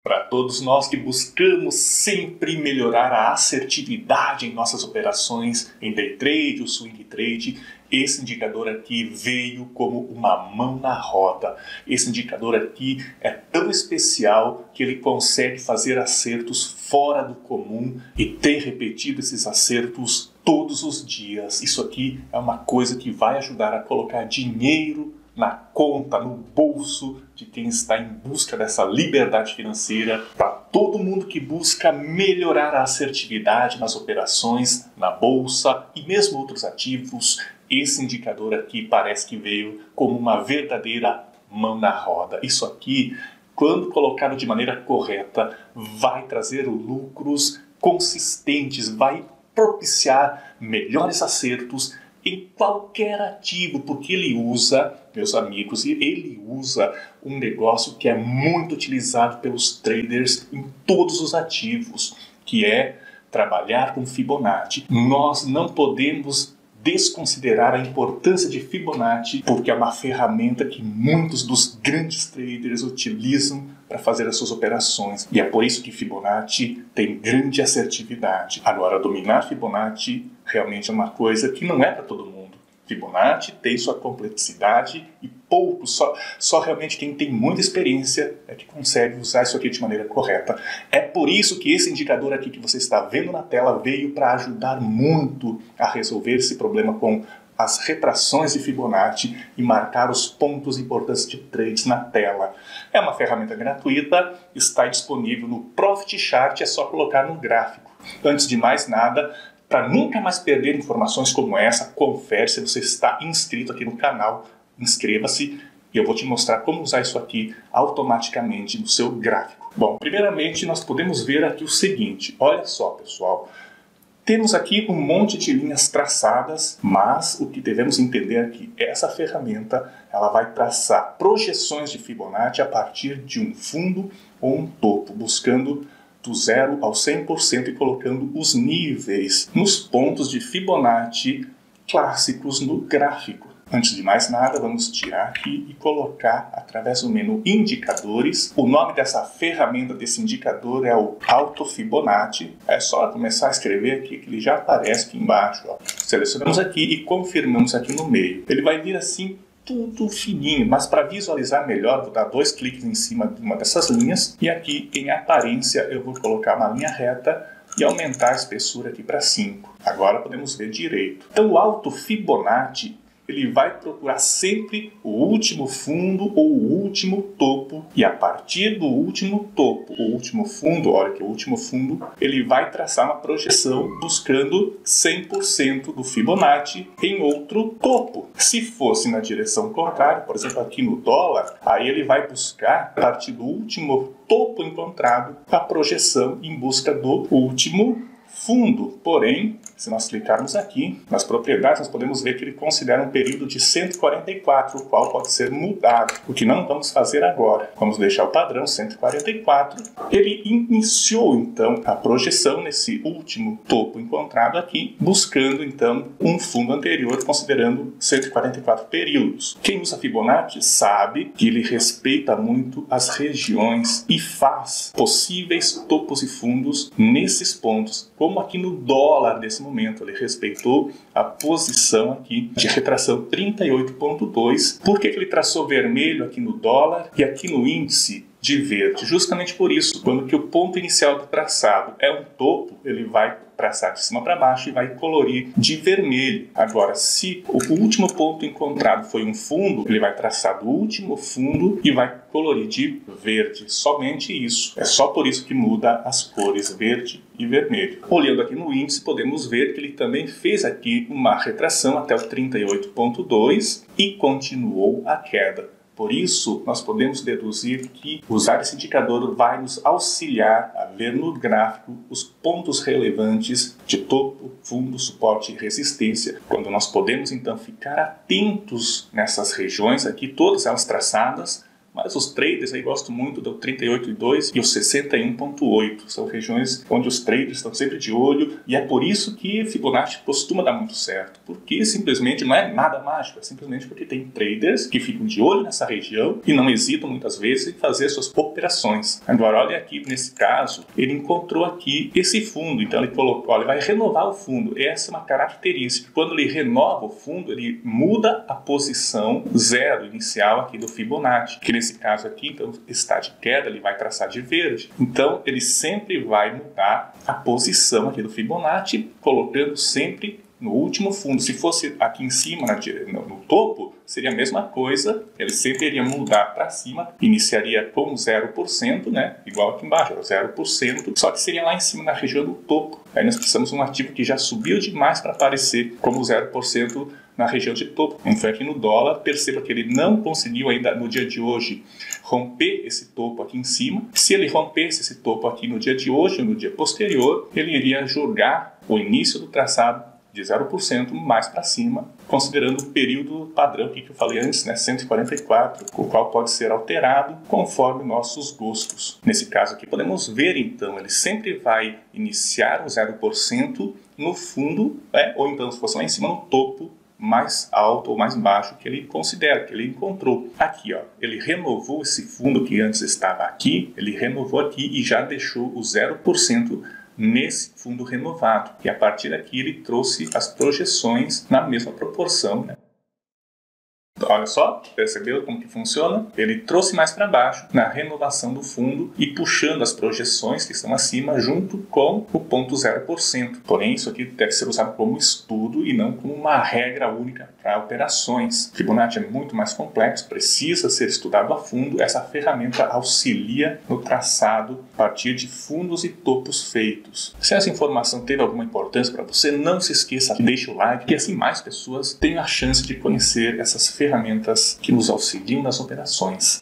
Para todos nós que buscamos sempre melhorar a assertividade em nossas operações em day trade ou swing trade, esse indicador aqui veio como uma mão na roda. Esse indicador aqui é tão especial que ele consegue fazer acertos fora do comum e tem repetido esses acertos todos os dias. Isso aqui é uma coisa que vai ajudar a colocar dinheiro na conta, no bolso de quem está em busca dessa liberdade financeira. Para todo mundo que busca melhorar a assertividade nas operações, na bolsa e mesmo outros ativos, esse indicador aqui parece que veio como uma verdadeira mão na roda. Isso aqui, quando colocado de maneira correta, vai trazer lucros consistentes, vai propiciar melhores acertos em qualquer ativo, porque ele usa, meus amigos, ele usa um negócio que é muito utilizado pelos traders em todos os ativos, que é trabalhar com Fibonacci. Nós não podemos desconsiderar a importância de Fibonacci, porque é uma ferramenta que muitos dos grandes traders utilizam para fazer as suas operações. E é por isso que Fibonacci tem grande assertividade. Agora, dominar Fibonacci realmente é uma coisa que não é para todo mundo. Fibonacci tem sua complexidade e poucos, só realmente quem tem muita experiência é que consegue usar isso aqui de maneira correta. É por isso que esse indicador aqui que você está vendo na tela veio para ajudar muito a resolver esse problema com as retrações de Fibonacci e marcar os pontos importantes de trades na tela. É uma ferramenta gratuita, está disponível no Profit Chart, é só colocar no gráfico. Antes de mais nada, para nunca mais perder informações como essa, confere se você está inscrito aqui no canal, inscreva-se e eu vou te mostrar como usar isso aqui automaticamente no seu gráfico. Bom, primeiramente nós podemos ver aqui o seguinte, olha só pessoal, temos aqui um monte de linhas traçadas, mas o que devemos entender aqui, essa ferramenta ela vai traçar projeções de Fibonacci a partir de um fundo ou um topo, buscando do 0 ao 100% e colocando os níveis nos pontos de Fibonacci clássicos no gráfico. Antes de mais nada, vamos tirar aqui e colocar através do menu Indicadores. O nome dessa ferramenta, desse indicador, é o Auto Fibonacci. É só começar a escrever aqui que ele já aparece aqui embaixo. Ó. Selecionamos aqui e confirmamos aqui no meio. Ele vai vir assim tudo fininho, mas para visualizar melhor, vou dar 2 cliques em cima de uma dessas linhas e aqui em aparência eu vou colocar uma linha reta e aumentar a espessura aqui para 5. Agora podemos ver direito. Então o Auto Fibonacci ele vai procurar sempre o último fundo ou o último topo e a partir do último topo, o último fundo, olha que o último fundo, ele vai traçar uma projeção buscando 100% do Fibonacci em outro topo. Se fosse na direção contrária, por exemplo aqui no dólar, aí ele vai buscar a partir do último topo encontrado a projeção em busca do último fundo. Porém, se nós clicarmos aqui nas propriedades, nós podemos ver que ele considera um período de 144, o qual pode ser mudado, o que não vamos fazer agora. Vamos deixar o padrão 144. Ele iniciou então a projeção nesse último topo encontrado aqui, buscando então um fundo anterior, considerando 144 períodos. Quem usa Fibonacci sabe que ele respeita muito as regiões e faz possíveis topos e fundos nesses pontos, como aqui no dólar nesse momento, ele respeitou a posição aqui de retração 38.2. Por que ele traçou vermelho aqui no dólar e aqui no índice de verde? Justamente por isso, quando que o ponto inicial do traçado é um topo, ele vai traçar de cima para baixo e vai colorir de vermelho. Agora, se o último ponto encontrado foi um fundo, ele vai traçar do último fundo e vai colorir de verde. Somente isso. É só por isso que muda as cores verde e vermelho. Olhando aqui no índice, podemos ver que ele também fez aqui uma retração até o 38.2 e continuou a queda. Por isso, nós podemos deduzir que usar esse indicador vai nos auxiliar a ver no gráfico os pontos relevantes de topo, fundo, suporte e resistência, quando nós podemos então ficar atentos nessas regiões aqui, todas elas traçadas, Mas os traders aí gostam muito do 38,2 e o 61,8. São regiões onde os traders estão sempre de olho e é por isso que Fibonacci costuma dar muito certo. Porque simplesmente não é nada mágico, é simplesmente porque tem traders que ficam de olho nessa região e não hesitam muitas vezes em fazer suas operações. Agora, olha aqui, nesse caso, ele encontrou aqui esse fundo. Então ele colocou, olha, ele vai renovar o fundo. Essa é uma característica. Quando ele renova o fundo, ele muda a posição zero inicial aqui do Fibonacci. Que nesse caso aqui, então, está de queda, ele vai traçar de verde. Então, ele sempre vai mudar a posição aqui do Fibonacci, colocando sempre no último fundo. Se fosse aqui em cima, no topo, seria a mesma coisa. Ele sempre iria mudar para cima, iniciaria com 0%, né? Igual aqui embaixo, 0%, só que seria lá em cima, na região do topo. Aí nós precisamos de um ativo que já subiu demais para aparecer como 0% na região de topo. Então aqui no dólar, perceba que ele não conseguiu ainda no dia de hoje romper esse topo aqui em cima. Se ele rompesse esse topo aqui no dia de hoje, no dia posterior, ele iria jogar o início do traçado de 0% mais para cima, considerando o período padrão que eu falei antes, né, 144, o qual pode ser alterado conforme nossos gostos. Nesse caso aqui, podemos ver então, ele sempre vai iniciar o 0% no fundo, ou então se fosse lá em cima no topo, mais alto ou mais baixo que ele considera, que ele encontrou. Aqui, ó, ele renovou esse fundo que antes estava aqui, ele renovou aqui e já deixou o 0% nesse fundo renovado. E a partir daqui ele trouxe as projeções na mesma proporção, né? Olha só, percebeu como que funciona? Ele trouxe mais para baixo na renovação do fundo e puxando as projeções que estão acima junto com o ponto 0%. Porém, isso aqui deve ser usado como estudo e não como uma regra única para operações. Fibonacci é muito mais complexo, precisa ser estudado a fundo. Essa ferramenta auxilia no traçado a partir de fundos e topos feitos. Se essa informação teve alguma importância para você, não se esqueça de deixar o like, que assim mais pessoas tenham a chance de conhecer essas ferramentas que nos auxiliam nas operações.